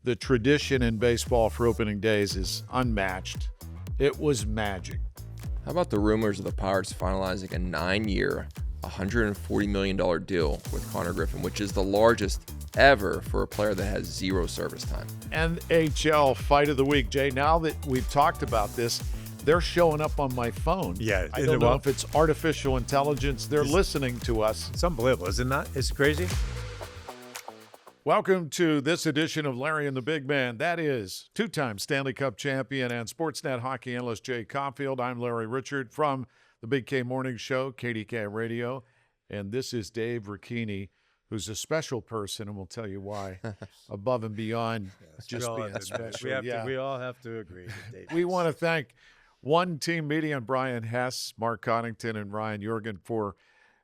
The tradition in baseball for opening days is unmatched. It was magic. How about the rumors of the Pirates finalizing a 9-year, $140 million deal with Connor Griffin, which is the largest ever for a player that has 0 service time? NHL Fight of the Week, Jay. Now that we've talked about this, they're showing up on my phone. Yeah, I don't know if it's artificial intelligence. They're listening to us. It's unbelievable, isn't it? It's crazy. Welcome to this edition of Larry and the Big Man. That is two-time Stanley Cup champion and Sportsnet hockey analyst Jay Caulfield. I'm Larry Richard from the Big K Morning Show, KDK Radio. And this is Dave Ricchini, who's a special person, and we'll tell you why, above and beyond just being special. We all have to agree with Dave. We want to thank One Team Media and Brian Hess, Mark Connington, and Ryan Jorgen for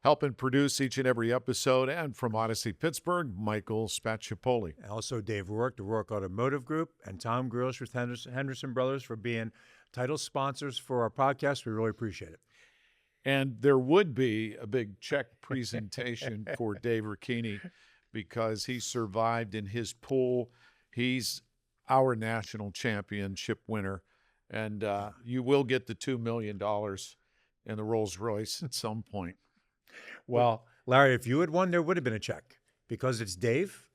helping produce each and every episode, and from Odyssey Pittsburgh, Michael Spacciapoli. Also, Dave Rourke, the Rourke Automotive Group, and Tom Grills with Henderson Brothers for being title sponsors for our podcast. We really appreciate it. And there would be a big check presentation for Dave Ricchini because he survived in his pool. He's our national championship winner, and you will get the $2 million in the Rolls Royce at some point. Well, Larry, if you had won, there would have been a check. Because it's Dave?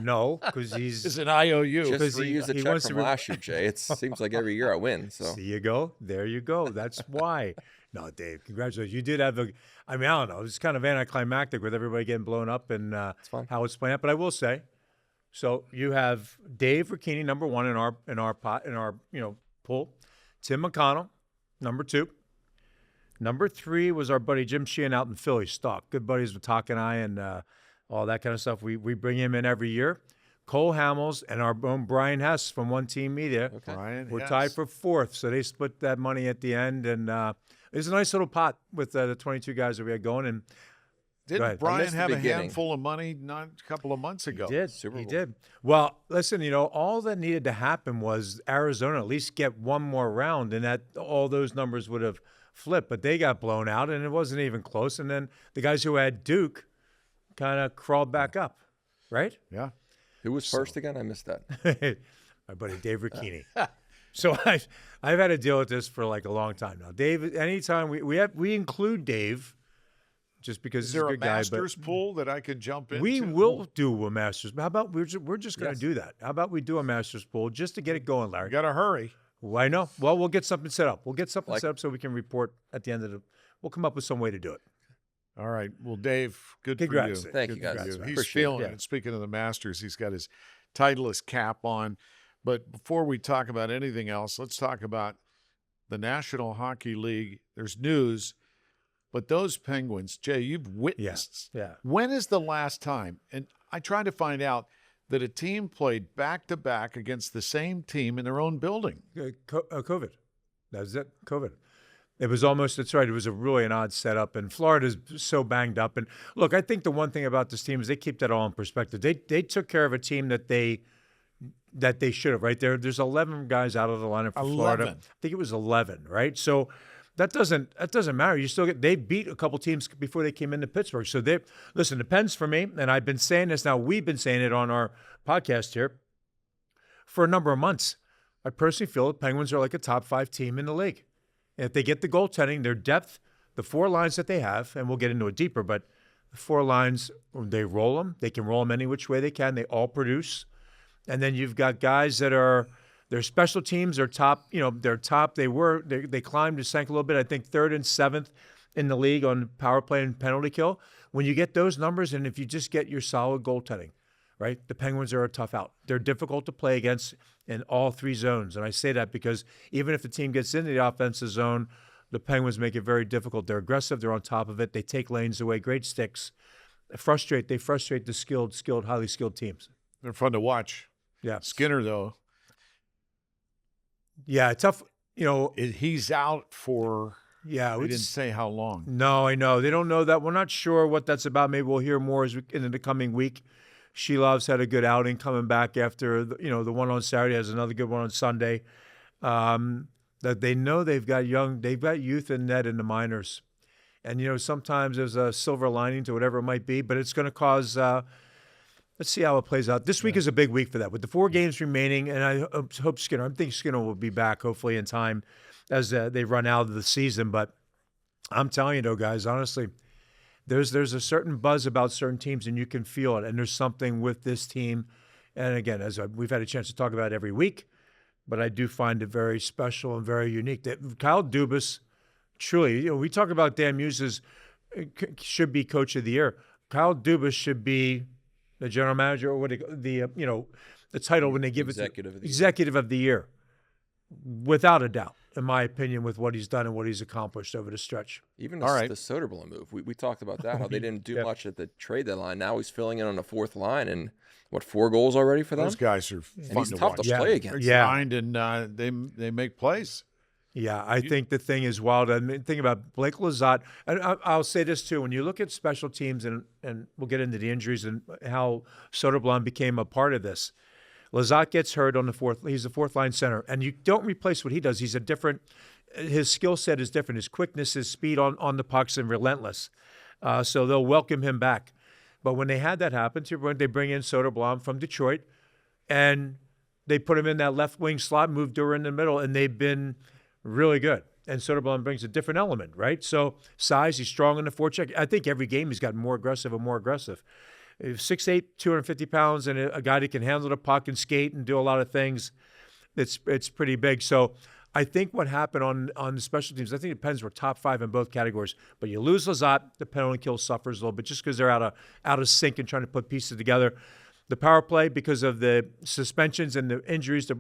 No, because he's... It's an IOU. Just reuse the check from last year, Jay. It seems like every year I win. So See you go. There you go. That's why. No, Dave, congratulations. You did have I don't know. It's kind of anticlimactic with everybody getting blown up and how it's playing out. But I will say, so you have Dave Ricchini, number one in our pool. Tim McConnell, number 2. Number 3 was our buddy Jim Sheehan out in Philly, Stock. Good buddies with Talk and I and all that kind of stuff. We bring him in every year. Cole Hamels and our own Brian Hess from One Team Media. Okay. We're tied for 4th, so they split that money at the end. And it was a nice little pot with the 22 guys that we had going. And didn't Brian have a handful of money not a couple of months ago? He did. He did. Well, listen, all that needed to happen was Arizona at least get one more round, and that all those numbers would have flipped. But they got blown out, and it wasn't even close. And then the guys who had Duke kind of crawled back up, right? Yeah. Who was first again? I missed that. My buddy Dave Ricchini. So I've had to deal with this for like a long time now. Dave, anytime we include Dave, just because is he's there a good guy. Is there a Masters pool that I could jump into? We will do a Masters. How about we're just going to do that? How about we do a Masters pool just to get it going, Larry? You got to hurry. Well, I know. Well, we'll get something set up. We'll get something set up so we can report at the end of we'll come up with some way to do it. All right. Well, Dave, good Congrats. for you. Thank you, guys. He's feeling it. Speaking of the Masters, he's got his Titleist cap on. But before we talk about anything else, let's talk about the National Hockey League. There's news, but those Penguins, Jay, you've witnessed. Yeah. When is the last time? And I tried to find out that a team played back-to-back against the same team in their own building. COVID. That was it. COVID. It was almost, that's right, it was really an odd setup, and Florida's so banged up. And look, I think the one thing about this team is they keep that all in perspective. They took care of a team that they should have, right? There's 11 guys out of the lineup for Florida. I think it was 11, right? So that doesn't matter. You still they beat a couple teams before they came into Pittsburgh. So listen, the Pens for me, and I've been saying this now, we've been saying it on our podcast here for a number of months. I personally feel the Penguins are like a top 5 team in the league. And if they get the goaltending, their depth, the 4 lines that they have, and we'll get into it deeper, but the 4 lines, they roll them. They can roll them any which way they can. They all produce. And then you've got guys that are their special teams are top. They're top. They climbed and sank a little bit. I think 3rd and 7th in the league on power play and penalty kill. When you get those numbers, and if you just get your solid goaltending, right, the Penguins are a tough out. They're difficult to play against in all 3 zones. And I say that because even if the team gets into the offensive zone, the Penguins make it very difficult. They're aggressive. They're on top of it. They take lanes away. Great sticks. They frustrate the skilled, highly skilled teams. They're fun to watch. Yeah. Skinner, though. Yeah, tough. He's out for. Yeah, we didn't say how long. No, I know. They don't know that. We're not sure what that's about. Maybe we'll hear more in the coming week. Shelov's had a good outing coming back after the one on Saturday. Has another good one on Sunday. That they know they've got youth in net in the minors, and sometimes there's a silver lining to whatever it might be, but it's going to cause let's see how it plays out. This week is a big week for that. With the 4 games remaining, and I hope Skinner, I think Skinner will be back hopefully in time as they run out of the season. But I'm telling you, though, guys, honestly, there's a certain buzz about certain teams, and you can feel it. And there's something with this team. And again, we've had a chance to talk about it every week, but I do find it very special and very unique. That Kyle Dubas, truly, we talk about Dan Muse should be coach of the year. Kyle Dubas should be the general manager, or the title when they give executive of the year, without a doubt, in my opinion, with what he's done and what he's accomplished over the stretch. Even the Soderblom move, we talked about that, how they didn't do much at the trade deadline. Now he's filling in on the 4th line, and 4 goals already for them? Those guys are fun and he's tough to play against. And they make plays. Yeah, I think the thing is wild. I mean, think about Blake Lizotte. And I'll say this, too. When you look at special teams, and we'll get into the injuries and how Soderblom became a part of this, Lizotte gets hurt on the 4th. He's a 4th-line center. And you don't replace what he does. He's his skill set is different. His quickness, his speed on the pucks, and relentless. So they'll welcome him back. But when they had that happen, they bring in Soderblom from Detroit, and they put him in that left wing slot, moved Duran in the middle, and they've been really good. And Soderblom brings a different element, right? So size, he's strong in the forecheck. I think every game he's gotten more aggressive and more aggressive. 6'8", 250 pounds, and a guy that can handle the puck and skate and do a lot of things. It's pretty big. So I think what happened on the special teams, I think the Pens were top 5 in both categories. But you lose Lizotte, the penalty kill suffers a little bit just because they're out of sync and trying to put pieces together. The power play, because of the suspensions and the injuries,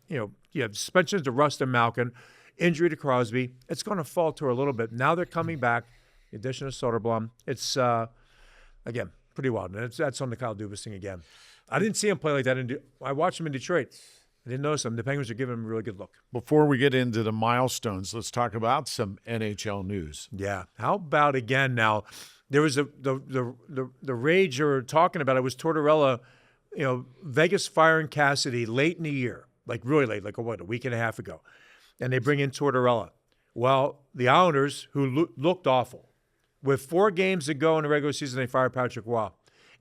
you have suspensions to Rust and Malkin, injury to Crosby, it's going to falter a little bit. Now they're coming back. The addition of Soderblom, it's again pretty wild. And that's on the Kyle Dubas thing again. I didn't see him play like that. I watched him in Detroit. I didn't notice him. The Penguins are giving him a really good look. Before we get into the milestones, let's talk about some NHL news. Yeah. How about again now? There was the rage you were talking about. It was Tortorella, Vegas firing Cassidy late in the year, like really late, like a week and a half ago. And they bring in Tortorella. Well, the Islanders, who looked awful, with 4 games to go in the regular season, they fire Patrick Roy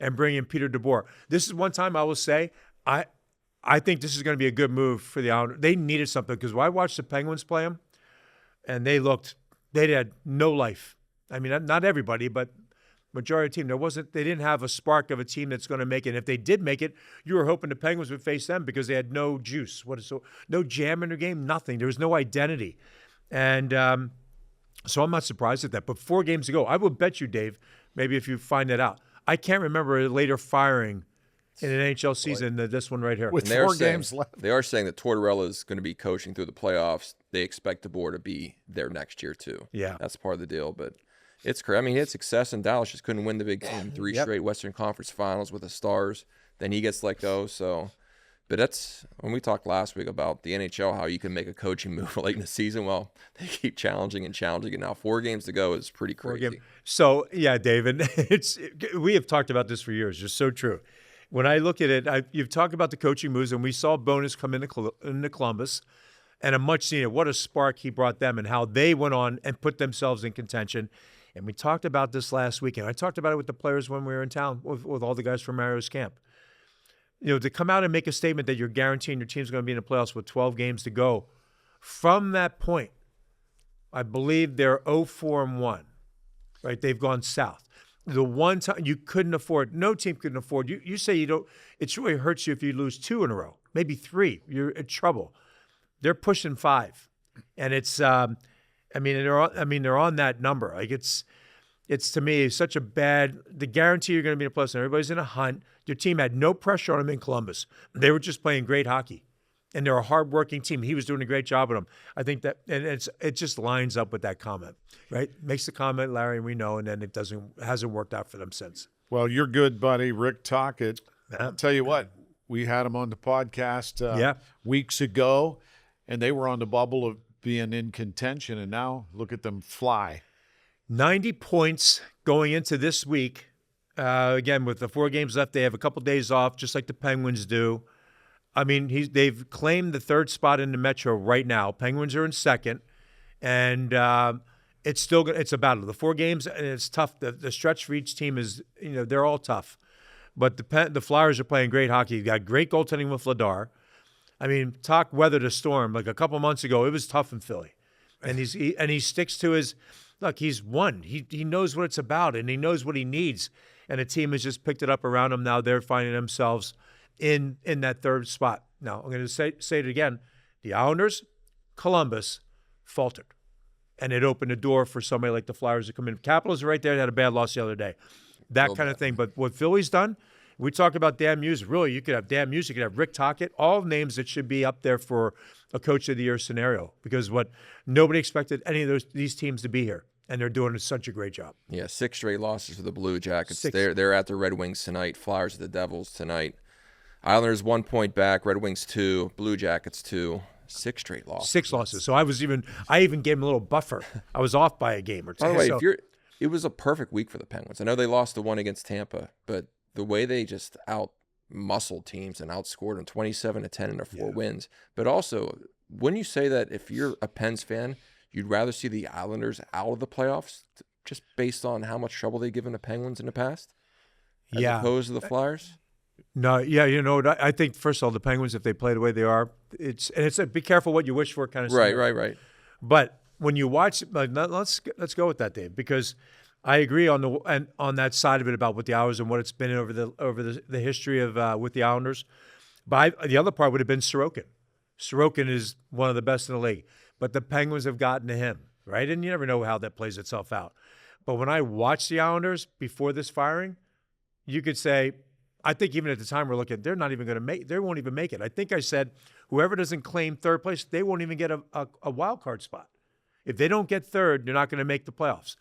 and bring in Peter DeBoer. This is one time I will say, I think this is going to be a good move for the Islanders. They needed something because I watched the Penguins play them, and they had no life. I mean, not everybody, but majority of the team. They didn't have a spark of a team that's going to make it. And if they did make it, you were hoping the Penguins would face them because they had no juice. No jam in their game, nothing. There was no identity. And so I'm not surprised at that. But 4 games to go. I would bet you, Dave, maybe if you find that out. I can't remember a later firing in an NHL season than this one right here. With 4 games left. They are saying that Tortorella is going to be coaching through the playoffs. They expect DeBoer to be there next year, too. Yeah. That's part of the deal. But it's crazy. I mean, he had success in Dallas. Just couldn't win the big game. 3 straight Western Conference Finals with the Stars. Then he gets let go. So, but that's when we talked last week about the NHL, how you can make a coaching move late in the season. Well, they keep challenging. And now 4 games to go is pretty crazy. So, yeah, David, we have talked about this for years. It's so true. When I look at it, you've talked about the coaching moves, and we saw Bonus come into Columbus, and a much senior. What a spark he brought them, and how they went on and put themselves in contention. And we talked about this last weekend. I talked about it with the players when we were in town with all the guys from Mario's camp. To come out and make a statement that you're guaranteeing your team's going to be in the playoffs with 12 games to go. From that point, I believe they're 0-4-1. Right? They've gone south. The one time you couldn't afford, no team couldn't afford. You say you don't. It really hurts you if you lose 2 in a row, maybe 3. You're in trouble. They're pushing 5, and it's. They're on that number. Like it's to me such a bad. The guarantee you're going to be in a playoffs, and everybody's in a hunt. Your team had no pressure on them in Columbus. They were just playing great hockey, and they're a hardworking team. He was doing a great job with them. I think that, and it just lines up with that comment, right? Makes the comment, Larry, and we know, and then it hasn't worked out for them since. Well, your good buddy Rick Tocchet. I'll tell you what, we had him on the podcast weeks ago, and they were on the bubble of being in contention, and now look at them fly. 90 points going into this week. Again, with the 4 games left, they have a couple days off, just like the Penguins do. I mean, they've claimed the 3rd spot in the Metro right now. Penguins are in 2nd, and it's a battle. The 4 games, and it's tough. The stretch for each team is, they're all tough. But the Flyers are playing great hockey. You got great goaltending with Vladar. I mean, talk weather to storm. Like a couple months ago, it was tough in Philly, and he sticks to his. Look, he's won. He knows what it's about, and he knows what he needs. And the team has just picked it up around him. Now they're finding themselves in that third spot. Now I'm going to say it again. The Islanders, Columbus, faltered, and it opened a door for somebody like the Flyers to come in. Capitals are right there. They had a bad loss the other day. That kind of thing. But what Philly's done, we talk about Dan Muse. Really, you could have Dan Muse, you could have Rick Tocchet, all names that should be up there for a Coach of the Year scenario, because nobody expected any of these teams to be here, and they're doing such a great job. Yeah, 6 straight losses for the Blue Jackets. They're at the Red Wings tonight. Flyers at the Devils tonight. Islanders 1 point back. Red Wings 2. Blue Jackets 2. 6 straight losses. 6 losses. So I even gave them a little buffer. I was off by a game or two. By the way, it was a perfect week for the Penguins. I know they lost the one against Tampa, but the way they just out-muscled teams and outscored them 27-10 in their 4 wins. But also, wouldn't you say that if you're a Pens fan, you'd rather see the Islanders out of the playoffs just based on how much trouble they've given the Penguins in the past? As opposed to the Flyers? No, yeah, I think, first of all, the Penguins, if they play the way they are, it's a be careful what you wish for kind of scenario. Right. But when you watch, let's go with that, Dave, because I agree on that side of it about with the Islanders and what it's been over the history of with the Islanders. But the other part would have been Sorokin. Sorokin is one of the best in the league, but the Penguins have gotten to him, right? And you never know how that plays itself out. But when I watched the Islanders before this firing, you could say, I think even at the time we're looking, they're not even going to make. They won't even make it. I think I said, whoever doesn't claim third place, they won't even get a wild card spot. If they don't get third, they're not going to make the playoffs.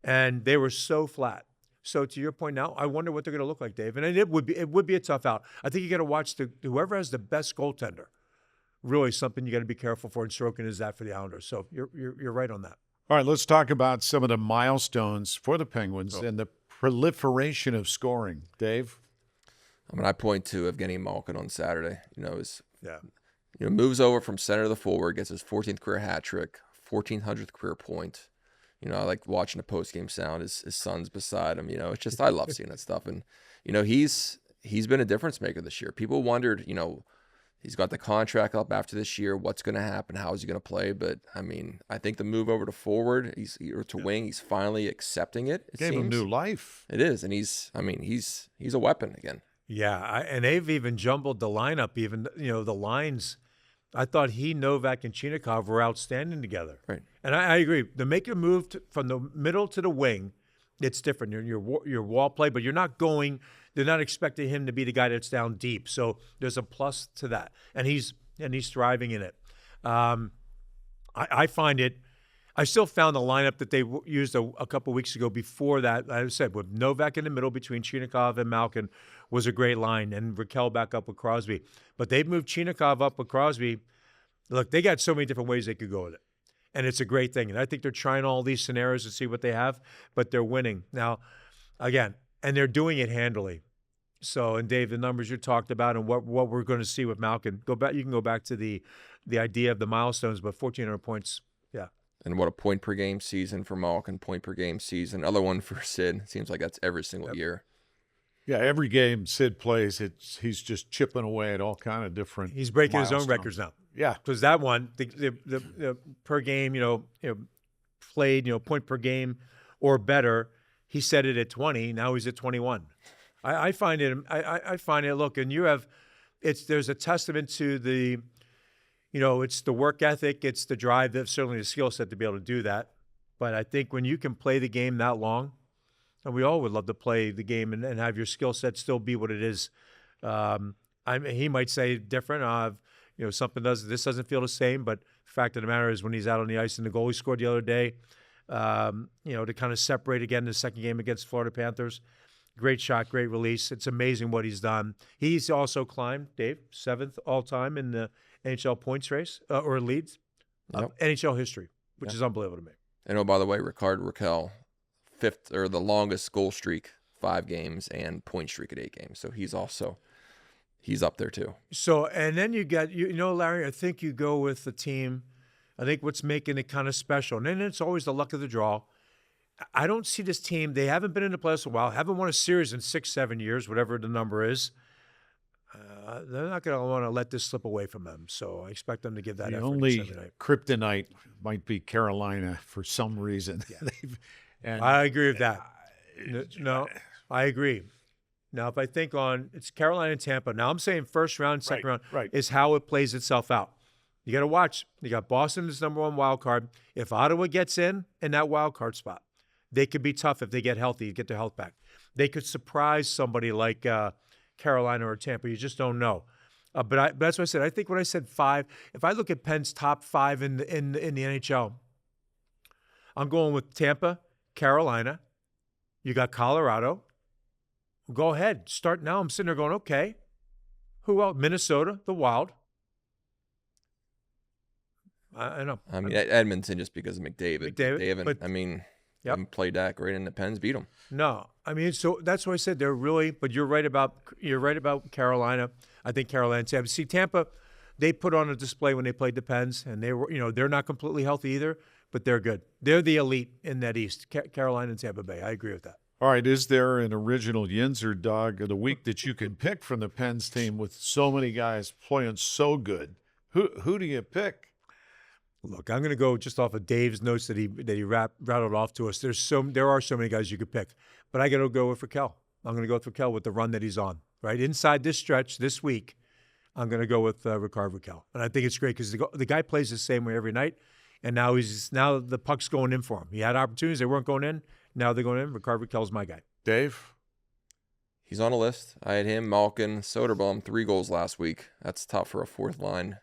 And they were so flat. So to your point now, I wonder what they're going to look like, Dave. And it would be a tough out. I think you got to watch whoever has the best goaltender. Really something you got to be careful for, and Sorokin is that for the Islanders. So you're right on that. All right, let's talk about some of the milestones for the Penguins and the proliferation of scoring. Dave? I point to Evgeny Malkin on Saturday. Moves over from center to the forward, gets his 14th career hat trick, 1400th career point. I like watching the post-game sound. His son's beside him. It's just, I love seeing that stuff. And, he's been a difference maker this year. People wondered, he's got the contract up after this year. What's going to happen? How is he going to play? But, I think the move over to forward, wing, he's finally accepting it. Gave him new life. It is. And he's a weapon again. Yeah, and they've even jumbled the lineup. Even the lines. I thought Novak and Chinikov were outstanding together. Right, and I agree. To make a move from the middle to the wing, it's different. Your wall play, but you're not going. They're not expecting him to be the guy that's down deep. So there's a plus to that, and he's thriving in it. I find it. I still found the lineup that they used a couple weeks ago before that, I said, with Novak in the middle between Chinikov and Malkin was a great line, and Raquel back up with Crosby. But they've moved Chinikov up with Crosby. Look, they got so many different ways they could go with it, and it's a great thing. And I think they're trying all these scenarios to see what they have, but they're winning. Now, again, and they're doing it handily. So, and Dave, the numbers you talked about and what we're going to see with Malkin, you can go back to the idea of the milestones, but 1,400 points, yeah. And what a point per game season for Malkin, point per game season. Other one for Sid. It seems like that's every single year. Yeah, every game Sid plays, he's just chipping away at all kind of different. He's breaking milestones. his own records now. Yeah, because that one, the per game, played, point per game or better. He set it at 20. Now he's at 21. I find it. I find it. Look, and there's a testament to the. It's the work ethic, it's the drive, certainly the skill set to be able to do that. But I think when you can play the game that long, and we all would love to play the game and have your skill set still be what it is. He might say different. This doesn't feel the same, but the fact of the matter is when he's out on the ice and the goalie scored the other day, to kind of separate again the second game against Florida Panthers. Great shot, great release. It's amazing what he's done. He's also climbed, Dave, 7th all-time in the NHL points race or leads, NHL history, which is unbelievable to me. And by the way, Raquel, 5th or the longest goal streak, 5 games, and point streak at 8 games. So he's up there too. So, and then you got, Larry, I think you go with the team. I think what's making it kind of special, and then it's always the luck of the draw. I don't see this team. They haven't been in the playoffs a while, haven't won a series in 6-7 years, whatever the number is. They're not going to want to let this slip away from them. So I expect them to give that The effort. only kryptonite might be Carolina for some reason. Yeah. I agree with that. No, I agree. Now, if I think it's Carolina and Tampa. Now, I'm saying first round, second round is how it plays itself out. You got to watch. You got Boston as number one wild card. If Ottawa gets in that wild card spot, they could be tough if they get healthy, get their health back. They could surprise somebody like Carolina or Tampa. You just don't know. But that's what I said. I think when I said 5, if I look at Penn's top 5 in the NHL, I'm going with Tampa, Carolina. You got Colorado. Go ahead. Start now. I'm sitting there going, okay. Who else? Minnesota, the Wild. I know. I mean, Edmonton just because of McDavid. They haven't, haven't played that great, and the Pens beat them. No. I mean, so that's why I said they're really, but you're right about Carolina. I think Carolina and Tampa. See, Tampa, they put on a display when they played the Pens, and they were, they're not completely healthy either, but they're good. They're the elite in that East, Carolina and Tampa Bay. I agree with that. All right, is there an original Yinzerdog of the week that you can pick from the Pens team with so many guys playing so good? Who do you pick? Look, I'm going to go just off of Dave's notes that he rattled off to us. There are so many guys you could pick, but I got to go with Raquel. I'm going to go with Raquel with the run that he's on. Right inside this stretch this week, I'm going to go with Rickard Raquel, and I think it's great because the guy plays the same way every night, and now the puck's going in for him. He had opportunities; they weren't going in. Now they're going in. Rickard Raquel's my guy. Dave, he's on a list. I had him, Malkin, Soderblom, 3 goals last week. That's tough for a fourth line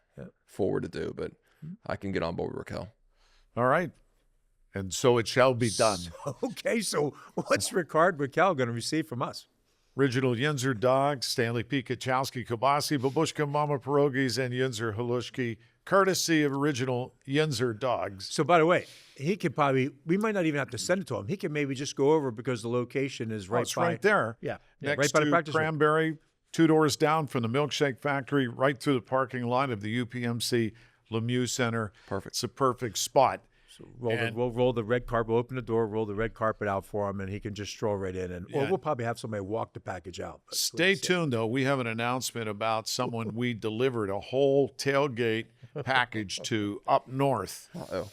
forward to do, but I can get on board with Raquel. All right. And so it shall be done. Okay, so what's Rickard Raquel going to receive from us? Original Yinzerdog, Stanley P. Kachowski, Kabasi, Babushka, Mama Pierogies, and Yinzer Halushki, courtesy of original Yinzerdogs. So, by the way, he could we might not even have to send it to him. He can maybe just go over because the location is right it's right there. Yeah. Next right by to the practice Cranberry, room. 2 doors down from the Milkshake Factory, right through the parking lot of the UPMC Lemieux Center. Perfect. It's a perfect spot. So we'll roll the red carpet, we'll open the door, roll the red carpet out for him, and he can just stroll right in. Or we'll probably have somebody walk the package out. Stay tuned, though. We have an announcement about someone we delivered a whole tailgate package to up north. Uh-oh.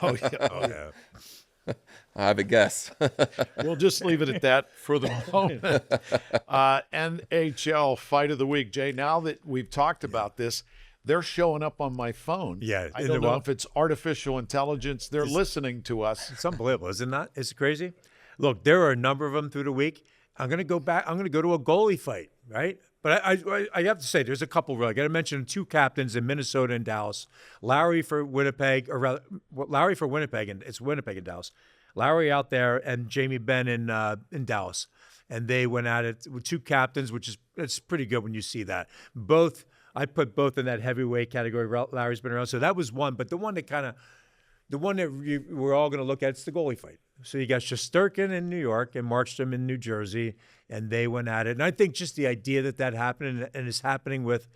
Oh, yeah. I have a guess. We'll just leave it at that for the moment. NHL Fight of the Week. Jay, now that we've talked about this, they're showing up on my phone. Yeah. I don't know if it's artificial intelligence. They're listening to us. It's unbelievable, isn't that? It's crazy. Look, there are a number of them through the week. I'm going to go back. I'm going to go to a goalie fight, right? But I have to say, there's a couple really. I got to mention 2 captains in Minnesota and Dallas. Lowry for Winnipeg, and it's Winnipeg and Dallas. Lowry out there and Jamie Benn in Dallas. And they went at it with 2 captains, it's pretty good when you see that. I put both in that heavyweight category. Larry's been around. So that was one. But the one that we're all going to look at, it's the goalie fight. So you got Shesterkin in New York and Markstrom in New Jersey, and they went at it. And I think just the idea that happened, and it's happening with,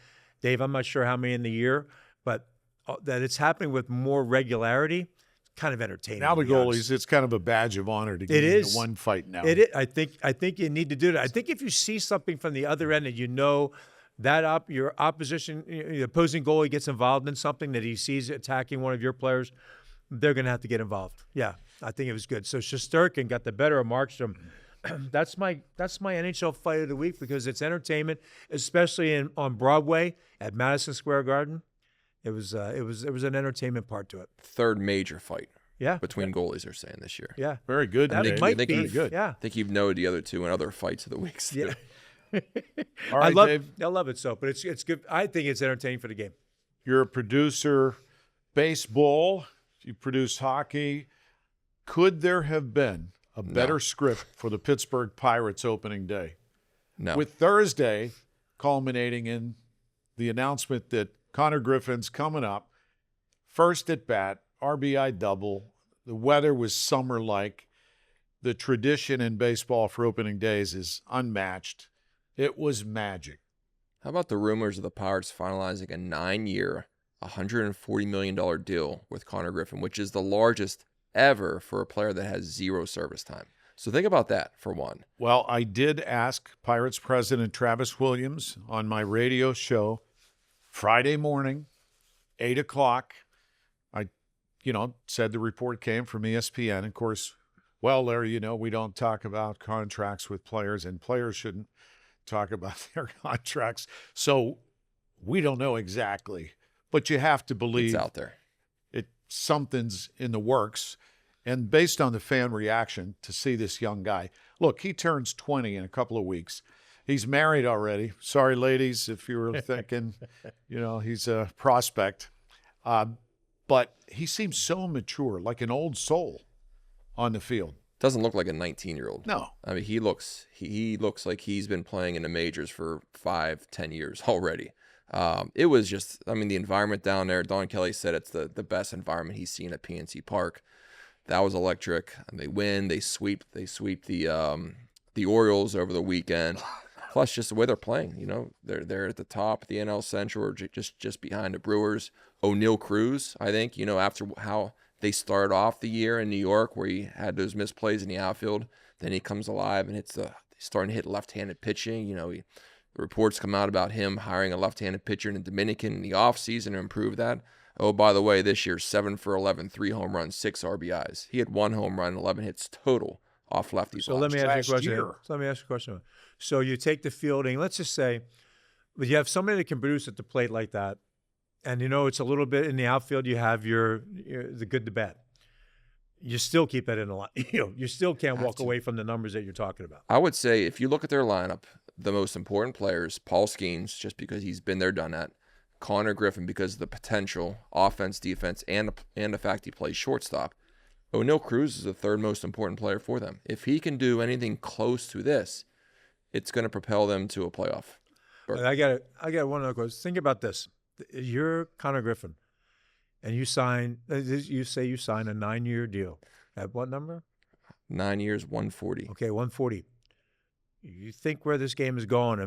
Dave, I'm not sure how many in the year, but that it's happening with more regularity, kind of entertaining. Now the goalies, it's kind of a badge of honor to get into one fight now. It is. I think you need to do that. I think if you see something from the other end and you know that your opposition, the opposing goalie gets involved in something that he sees attacking one of your players, they're going to have to get involved. Yeah, I think it was good. So Shesterkin got the better of Markstrom. That's my NHL Fight of the Week because it's entertainment, especially on Broadway at Madison Square Garden. It was an entertainment part to it. Third major fight. Yeah, between goalies, they're saying this year. Yeah, very good. That might be good. Yeah, I think you've noted the other 2 in other fights of the weeks. Yeah. All right, Dave. I love it but it's good. I think it's entertaining for the game. You're a producer, baseball. You produce hockey. Could there have been a better script for the Pittsburgh Pirates opening day? No. With Thursday culminating in the announcement that Connor Griffin's coming up, first at bat, RBI double. The weather was summer-like. The tradition in baseball for opening days is unmatched. It was magic. How about the rumors of the Pirates finalizing a 9-year, $140 million deal with Connor Griffin, which is the largest ever for a player that has 0 service time. So think about that for one. Well, I did ask Pirates president Travis Williams on my radio show Friday morning, 8 o'clock. I, said the report came from ESPN. Of course, well, Larry, we don't talk about contracts with players, and players shouldn't talk about their contracts. So we don't know exactly, but you have to believe It's out there. Something's in the works. And based on the fan reaction to see this young guy, look, he turns 20 in a couple of weeks. He's married already. Sorry, ladies, if you were thinking, he's a prospect. But he seems so mature, like an old soul on the field. Doesn't look like a 19-year-old. No. I mean, he looks like he's been playing in the majors for 5-10 years already. It was just, the environment down there, Don Kelly said it's the best environment he's seen at PNC Park. That was electric. And they win. They sweep the Orioles over the weekend. Plus, just the way they're playing. They're at the top of the NL Central, or just behind the Brewers. O'Neal Cruz, I think. After how they started off the year in New York, where he had those misplays in the outfield, then he comes alive and he's starting to hit left-handed pitching. The reports come out about him hiring a left-handed pitcher in the Dominican in the offseason to improve that. Oh, by the way, this year, 7 for 11, 3 home runs, 6 RBIs. He had 1 home run, 11 hits total off lefty. So let me ask you a question. So you take the fielding, let's just say, but you have somebody that can produce at the plate like that, and it's a little bit in the outfield. You have the good, the bad. You still keep that in a lot. You still can't walk away from the numbers that you're talking about. I would say if you look at their lineup, the most important players, Paul Skeens, just because he's been there, done that. Connor Griffin, because of the potential, offense, defense, and the fact he plays shortstop. O'Neal Cruz is the third most important player for them. If he can do anything close to this, it's going to propel them to a playoff. I got one other question. Think about this. You're Connor Griffin, and you say you sign a 9-year deal. At what number? 9 years, 140. Okay, 140. You think where this game is going?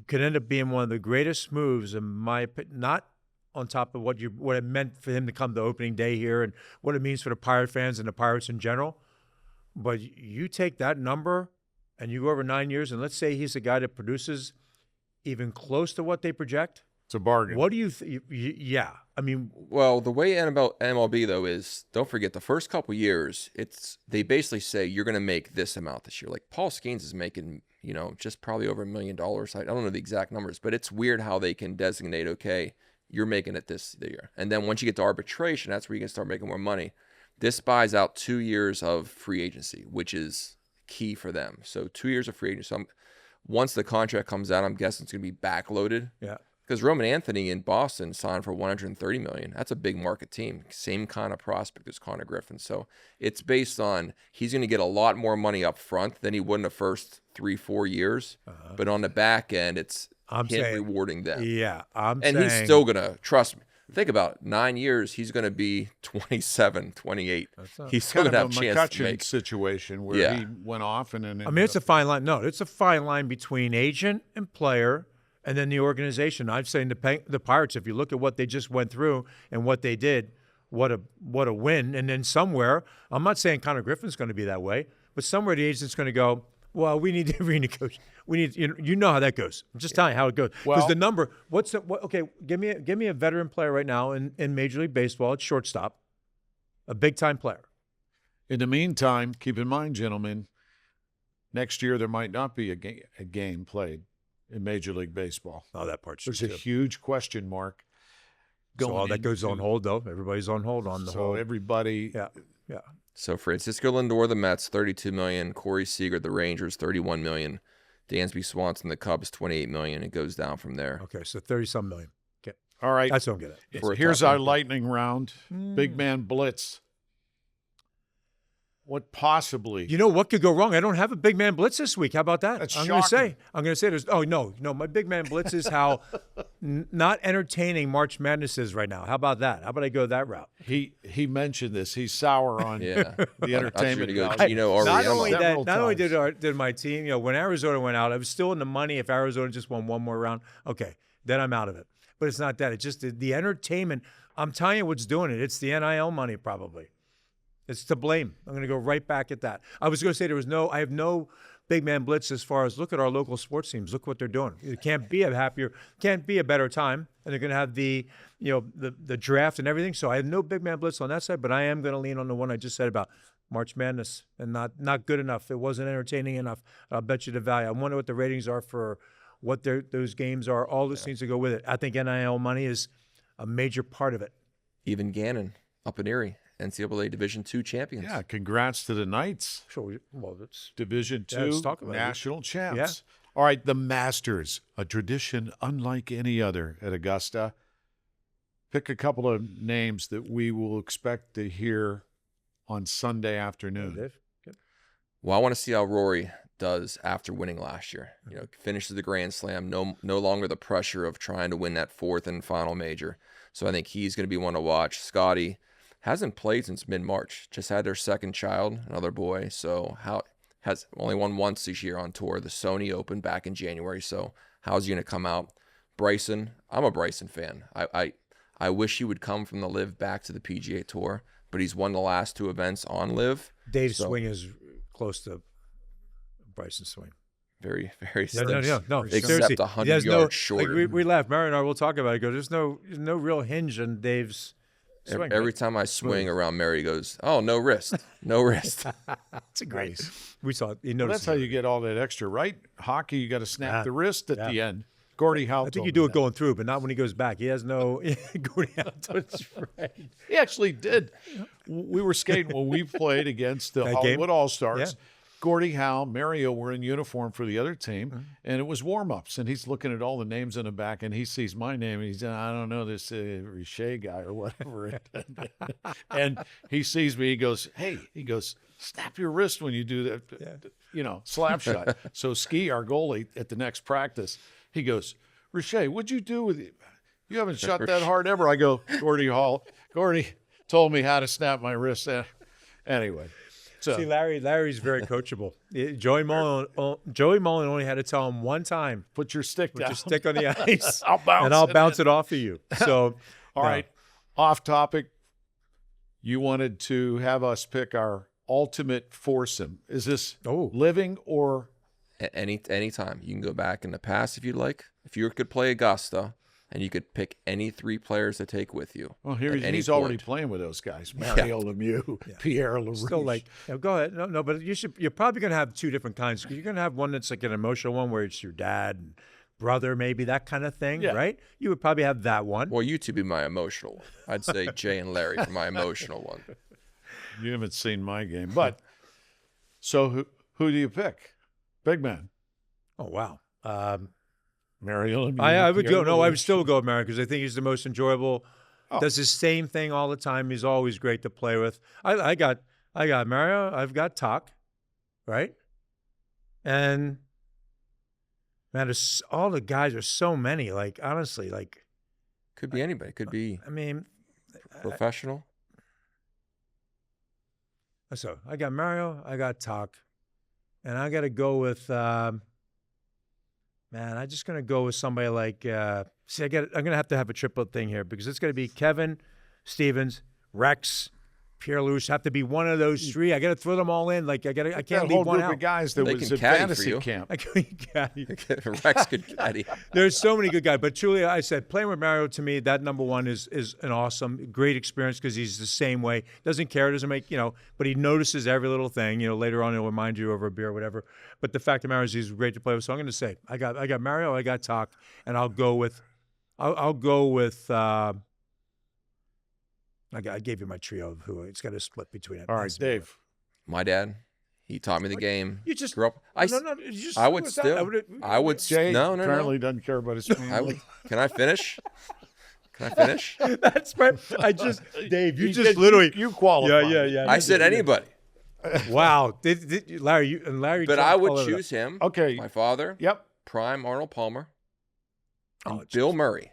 Could end up being one of the greatest moves in my opinion. Not on top of what it meant for him to come to opening day here and what it means for the Pirate fans and the Pirates in general. But you take that number and you go over 9 years, and let's say he's a guy that produces even close to what they project. It's a bargain. What do you think? Yeah. Well, the way MLB, though, is, don't forget, the first couple years, they basically say you're going to make this amount this year. Like Paul Skeens is making, just probably over $1 million. I don't know the exact numbers, but it's weird how they can designate, okay, you're making it this year. And then once you get to arbitration, that's where you can start making more money. This buys out 2 years of free agency, which is key for them. So 2 years of free agency. So once the contract comes out, I'm guessing it's going to be backloaded. Yeah. Because Roman Anthony in Boston signed for $130 million. That's a big market team. Same kind of prospect as Connor Griffin. So it's based on he's going to get a lot more money up front than he would in the first 3-4 years. Uh-huh. But on the back end, it's rewarding them. Yeah, he's still going to, trust me, think about it, 9 years, he's going to be 27, 28. He's still going to have a chance to make situation where he went off and then. It's a fine line. No, it's a fine line between agent and player. And then the organization. I'm saying the Pirates, if you look at what they just went through and what they did, what a win. And then somewhere, I'm not saying Connor Griffin's going to be that way, but somewhere the agent's going to go, well, we need to renegotiate. We need, you know how that goes. I'm just telling you how it goes. Because the number, okay, give me a veteran player right now in Major League Baseball at shortstop, a big-time player. In the meantime, keep in mind, gentlemen, next year there might not be a game played in Major League Baseball. Oh, that part's There's a huge question mark. So all that goes on hold, though. Everybody's on hold on the whole. So everybody. Yeah. So Francisco Lindor, the Mets, $32 million. Corey Seager, the Rangers, $31 million. Dansby Swanson, the Cubs, $28 million. It goes down from there. Okay, so 30-some million. Okay. All right. That's what I'm getting at. Here's our lightning round. Big Man Blitz. What possibly? You know what could go wrong? I don't have a big man blitz this week. How about that? That's I'm going to say there's. Oh no, my big man blitz is how not entertaining March Madness is right now. How about that? How about I go that route? He mentioned this. He's sour on the entertainment. Not only did my team, when Arizona went out, I was still in the money. If Arizona just won one more round, okay, then I'm out of it. But it's not that. It's just the entertainment. I'm telling you what's doing it. It's the NIL money probably. It's to blame. I'm going to go right back at that. I was going to say I have no big man blitz as far as look at our local sports teams. Look what they're doing. It can't be a better time. And they're going to have the draft and everything. So I have no big man blitz on that side, but I am going to lean on the one I just said about March Madness and not good enough. It wasn't entertaining enough. I'll bet you the value. I wonder what the ratings are for what those games are. All this needs to go with it. I think NIL money is a major part of it. Even Gannon up in Erie, NCAA Division II champions. Yeah, congrats to the Knights. Sure. Well, that's Division II let's talk about national champs. Yeah. All right, the Masters, a tradition unlike any other at Augusta. Pick a couple of names that we will expect to hear on Sunday afternoon. Dave. Good. Well, I want to see how Rory does after winning last year. Finishes the Grand Slam, no longer the pressure of trying to win that fourth and final major. So I think he's going to be one to watch. Scotty hasn't played since mid-March. Just had their second child, another boy. So has only won once this year on tour, the Sony Open back in January. So how's he going to come out? Bryson, I'm a Bryson fan. I wish he would come from the LIV back to the PGA Tour, but he's won the last 2 events on LIV. Dave's swing is close to Bryson's swing. Very, very no. Except 100 yards shorter. Like we laugh. Mary and I will talk about it. There's no real hinge in Dave's swing. Every time I swing around, Mary goes, "Oh, no wrist, no wrist." That's a great. We saw it. Well, that's how you get all that extra, right? Hockey, you got to snap the wrist at the end. Gordie Howe. I think you do it going through, but not when he goes back. He has no. Gordie Howe. That's right. He actually did. We were skating when we played against the Hollywood All-Stars. Yeah. Gordie Howe, Mario were in uniform for the other team, and it was warm-ups, and he's looking at all the names in the back, and he sees my name, and he's I don't know, this Richer guy or whatever. And he sees me, he goes, hey, snap your wrist when you do that, slap shot. So Ski, our goalie, at the next practice, he goes, Richer, what'd you do with it? You haven't shot that hard ever. I go, Gordie told me how to snap my wrist. Anyway. So. See, Larry's very coachable. Joey Mullen only had to tell him one time, put your stick down. Put your stick on the ice. I'll bounce it off of you. So, all right, off topic. You wanted to have us pick our ultimate foursome. Is this living or any time? You can go back in the past if you'd like. If you could play Augusta, and you could pick any 3 players to take with you. Well, he's already playing with those guys: Mario Lemieux, Pierre LaRouche. Still go ahead. No, but you're probably going to have 2 different kinds. You're going to have one that's like an emotional one, where it's your dad and brother, maybe that kind of thing, right? You would probably have that one. Well, you 2 be my emotional one. I'd say Jay and Larry for my emotional one. You haven't seen my game, but so who do you pick? Big man. Oh wow. Mario Lemieux. I would go. No, I would still go with Mario because I think he's the most enjoyable. Does the same thing all the time. He's always great to play with. I got Mario. I've got Tak, right? And man, all the guys are so many. Like honestly, could be anybody. Could be. I mean, professional. So I got Mario. I got Tak, and I got to go with. Man, I'm just going to go with somebody like I'm going to have a triplet thing here because it's going to be Kevin, Stevens, Rex, Pierre LaRouche. Have to be one of those 3. I got to throw them all in. I can't leave one out. Of guys that was at fantasy camp. I can caddy. Rex could caddy. There's so many good guys, but truly, I said playing with Mario to me, that number 1 is an awesome, great experience because he's the same way. Doesn't care, doesn't make but he notices every little thing. Later on he'll remind you over a beer or whatever. But the fact of the matter is he's great to play with. So I'm going to say I got Mario, I got Tak, and I'll go with. I gave you my trio of who it's got to split between it. All right, Dave. My dad, he taught me the game. You just grew up. I would Jay no. Apparently doesn't care about his family. Can I finish? Can I finish? That's right. Dave, you just literally you qualified. Yeah. I said anybody. Wow, Larry. But I would choose him. Okay, my father. Yep. Prime Arnold Palmer. And Bill Murray.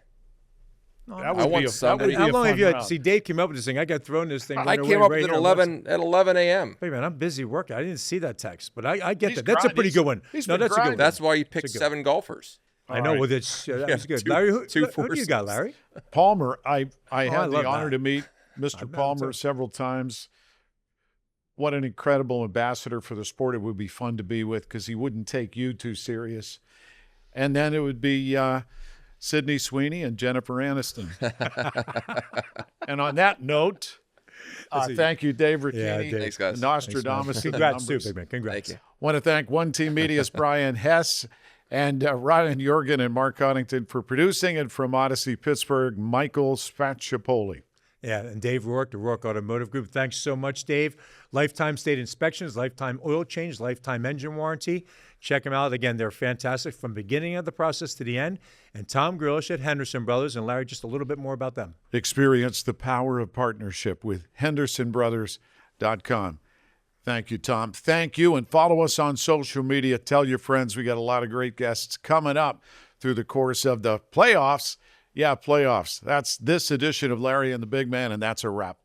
That would be somebody. How long have you had? See, Dave came up with this thing. I got thrown this thing. I came up with it at 11 a.m. Wait a minute, I'm busy working. I didn't see that text, but I get that. That's a pretty good one. That's a good one. That's why you picked 7 golfers. I know. Well, that was good. Larry, who do you got, Larry? Palmer. I had the honor to meet Mr. Palmer several times. what an incredible ambassador for the sport it would be fun to be with, because he wouldn't take you too serious. And then it would be Sydney Sweeney and Jennifer Aniston. And on that note, thank you, Dave Ricchini. Yeah, Dave. Thanks, guys. Nostradamus. Congrats, too, big man. Congrats. Thank you. Want to thank One Team Media's Brian Hess and Ryan Jorgen and Mark Coddington for producing, and from Odyssey Pittsburgh, Michael Spatchapoli. Yeah, and Dave Rourke, the Rourke Automotive Group. Thanks so much, Dave. Lifetime state inspections, lifetime oil change, lifetime engine warranty. Check them out. Again, they're fantastic from beginning of the process to the end. And Tom Grillish at Henderson Brothers. And Larry, just a little bit more about them. Experience the power of partnership with HendersonBrothers.com. Thank you, Tom. Thank you, and follow us on social media. Tell your friends. We got a lot of great guests coming up through the course of the playoffs. Yeah, playoffs. That's this edition of Larry and the Big Man, and that's a wrap.